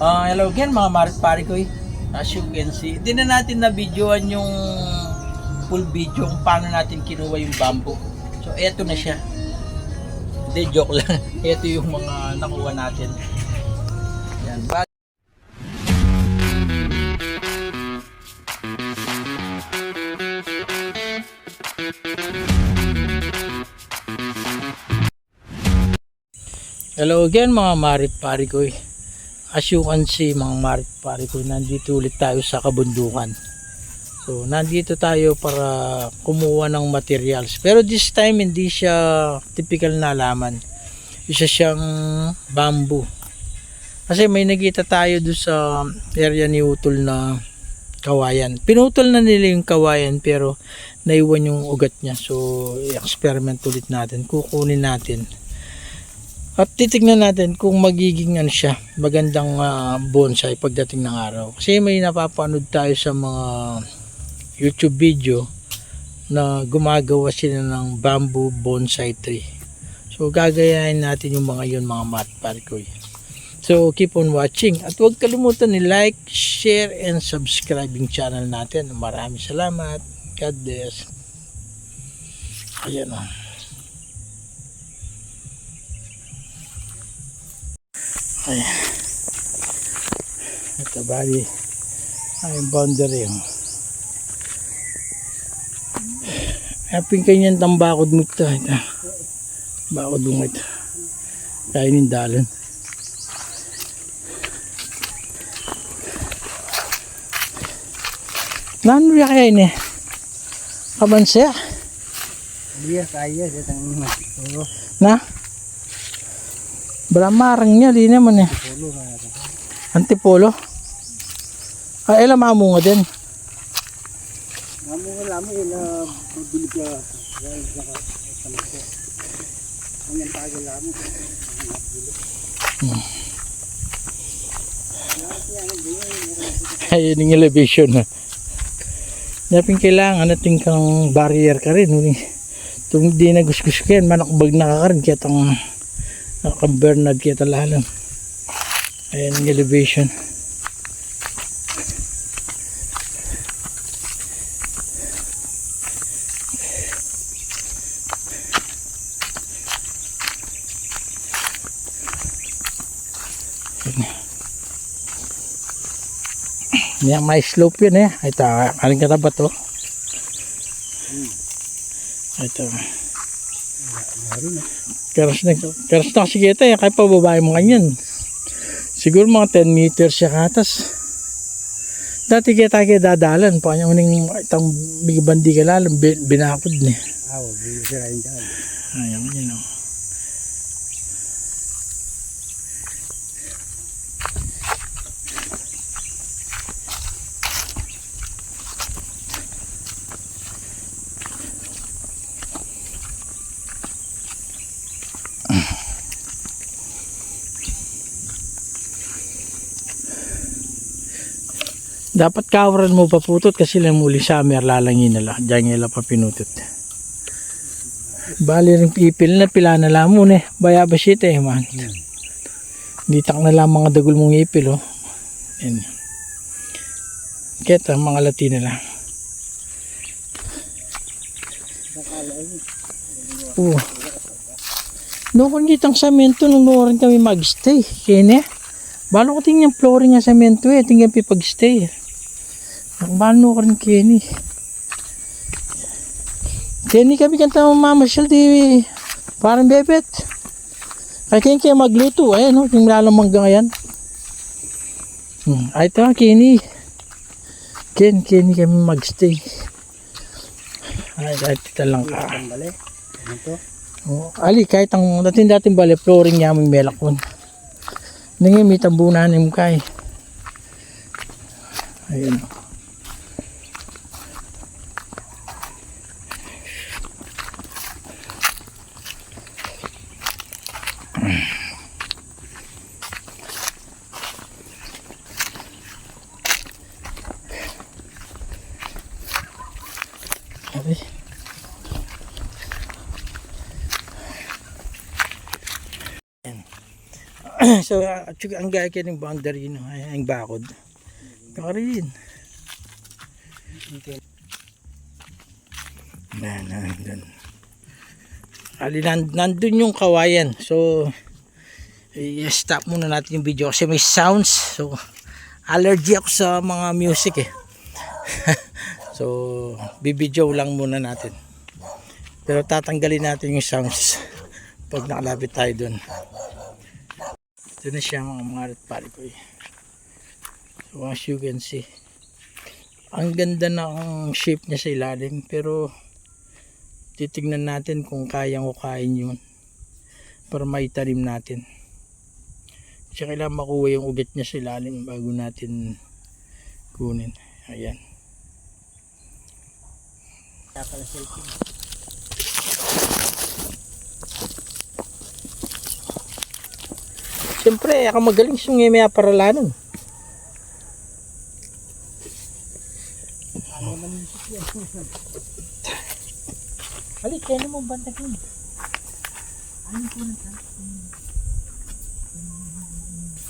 Hello again mga marit pare ko. As you can see, hindi na natin na videoan yung full video kung paano natin kinuha yung bamboo. So eto na siya. Hindi, joke lang. Ito yung mga nakuha natin. Yan. Hello again mga marit pare ko. As you can see mga marit pare ko, nandito ulit tayo sa kabundukan. So nandito tayo para kumuha ng materials. Pero this time hindi siya typical na halaman. Isa siyang bamboo. Kasi may nakita tayo doon sa area ni Utol na kawayan. Pinutol na nila yung kawayan pero naiwan yung ugat niya. So i-experiment ulit natin. Kukunin natin. At titignan natin kung magiging siya, magandang bonsai pagdating ng araw. Kasi may napapanood tayo sa mga YouTube video na gumagawa sila ng bamboo bonsai tree. So gagayahin natin yung mga yun mga matparkoy. So keep on watching at huwag kalimutan ni like, share and subscribe yung channel natin. Maraming salamat. God bless. Ayan o. Ayan. Ito bali ay boundary yung aping kanyan tambakod mo ito. Bakod mo ito kainin dalan. Nano ya kaya ini kabansya iya kaya na balamarang niya, di naman eh. Antipolo. Ilang mamunga din. Mamunga lamang yun na mabilig ka. Hanggang tagal lamang. Ayun yung elevation. Napin kailangan natin kang barrier ka rin. Itong di na gusgus ka yan, manakbag nakakarin kaya itong nakabernad kita lalang. Ayan yung elevation. Yan may slope yun eh. Ito, kaling katapat to. Ito. Karas na kasi kita eh, kahit pababae mo kanyan siguro mga 10 meters siya katas. Dati kita dadalan pa kanya uning itang bigabandi ka lalang binakod ni ayaw yun o. Dapat kawaran mo paputot kasi lang muli summer lalangin nila. Diyan nila pa pinutot. Bali rin ipil na pila na lamon eh. Bayabas ito eh man. Ditak na lang mga dagol mong ipil oh. Yan. Kita mga lati nila. Noon kitang samento nung noon kami magstay. Kaya balo ko tingnan flooring nga samento eh. Tingnan pipag-stay eh. Bano ko rin Kenny kami kanta mamasyal di parang bebet ay kaya magluto ay no yung lalamang ganyan ay ito Kenny kami magstay ay dito lang ka ali kahit ang dating bale flooring niya may melakon nangin may tambunan yung kay ayun So, ang gaya kayo ng boundary, no? Ay, ang bakod. Kakarin. Nandun. Nandun yung kawayan. So, i-stop muna natin yung video kasi may sounds. So, allergy ako sa mga music eh. So, bibidyo lang muna natin. Pero tatanggalin natin yung sounds pag nakalapit tayo dun. Ito na siya mga marit pare ko eh. So as you can see, ang ganda ng shape niya sa ilalim, pero titignan natin kung kayang ukain yun para maitanim natin. Kasi kailangan makuha yung ugat niya sa ilalim bago natin kunin. Ayan. Siyempre, ako magaling sungimaya para lanon. Halik, kaya mo bantak yun. Ano po na ta?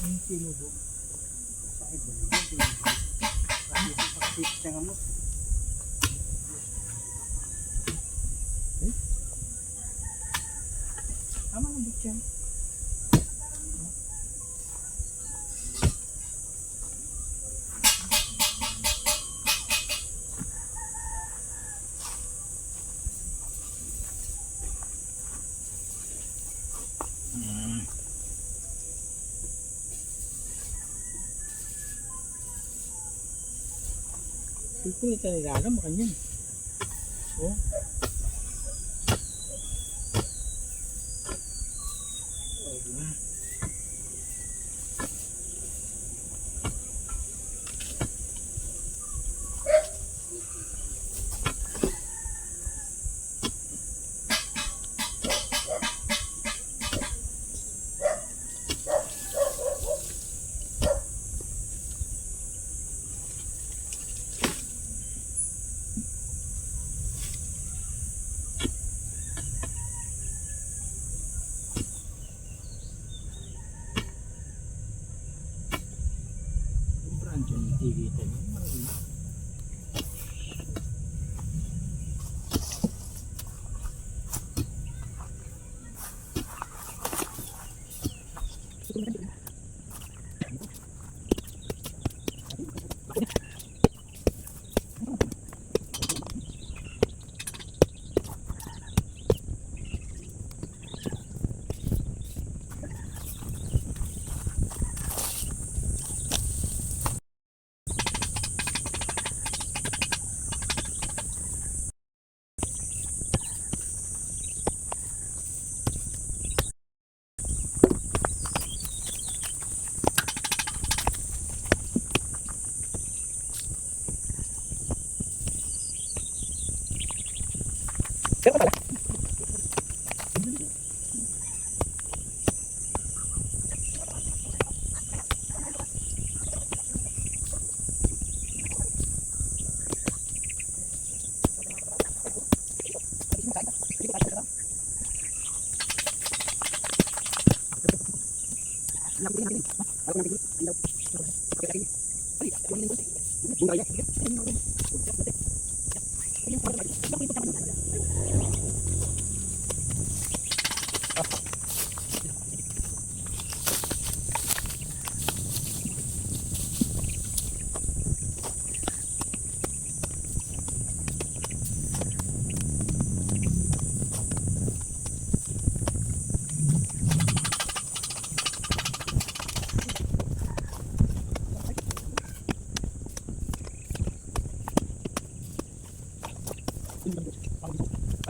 Ang sinubo. Bakit ba? Bakit siya nga mo? Tama na ba siya? Ito ito nilalam kanyan. Oh. TV ito. Kaya pala.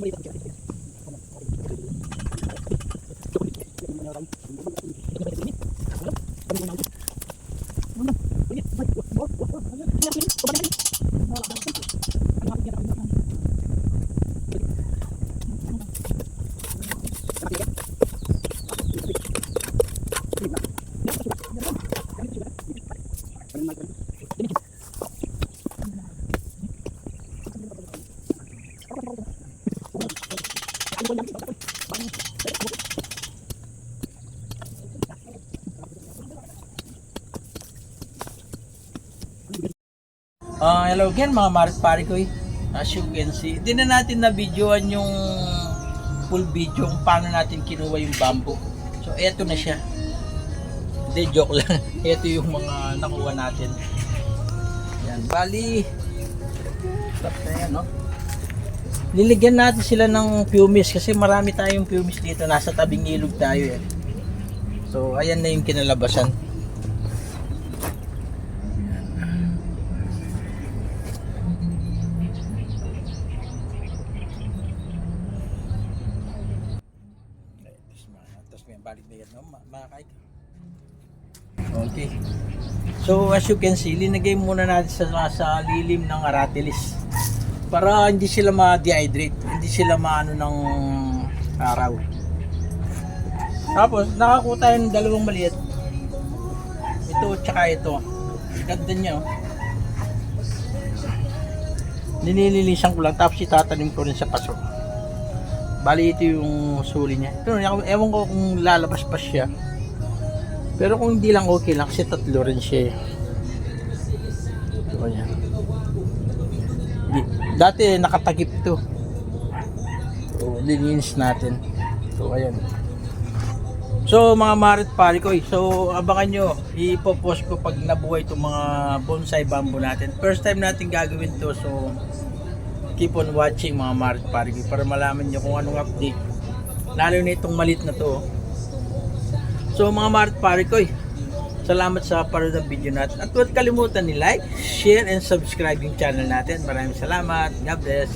Ano Hello again mga Marit Pare ko. As you can see, hindi na natin na videoan yung full video kung paano natin kinuha yung bamboo. So eto na siya. Hindi, joke lang. Ito yung mga nakuha natin. Yan, bali. Stop na yan, no? Liligyan natin sila ng pumice kasi marami tayong pumice dito. Nasa tabing ilog tayo eh. So ayan na yung kinalabasan. Balik na yan, no? Makakain ka. Okay. So as you can see, linagay muna natin sa lilim ng aratilis para hindi sila ma-dehydrate, hindi sila maano ng araw. Tapos nakakuha tayo ng dalawang maliit. Ito tsaka ito. Ganda niya, oh. Ninililisan ko lang tapos itatanim ko rin sa paso. Bali ito yung suli niya. Ito, ewan ko kung lalabas pa siya. Pero kung hindi lang okay lang kasi tatlo rin siya. Ito niya. Dati nakatakip to. So, lininis natin. So, ayan. So, mga Marit Pare ko, so abangan nyo. Ipopost ko pag nabuhay itong mga bonsai bamboo natin. First time natin gagawin to. So, keep on watching mga Marit Pare ko para malaman nyo kung anong update. Lalo na itong malit na to. So mga Marit Pare ko, salamat sa panood ng video natin. At huwag kalimutan ni like, share, and subscribe yung channel natin. Maraming salamat. God bless.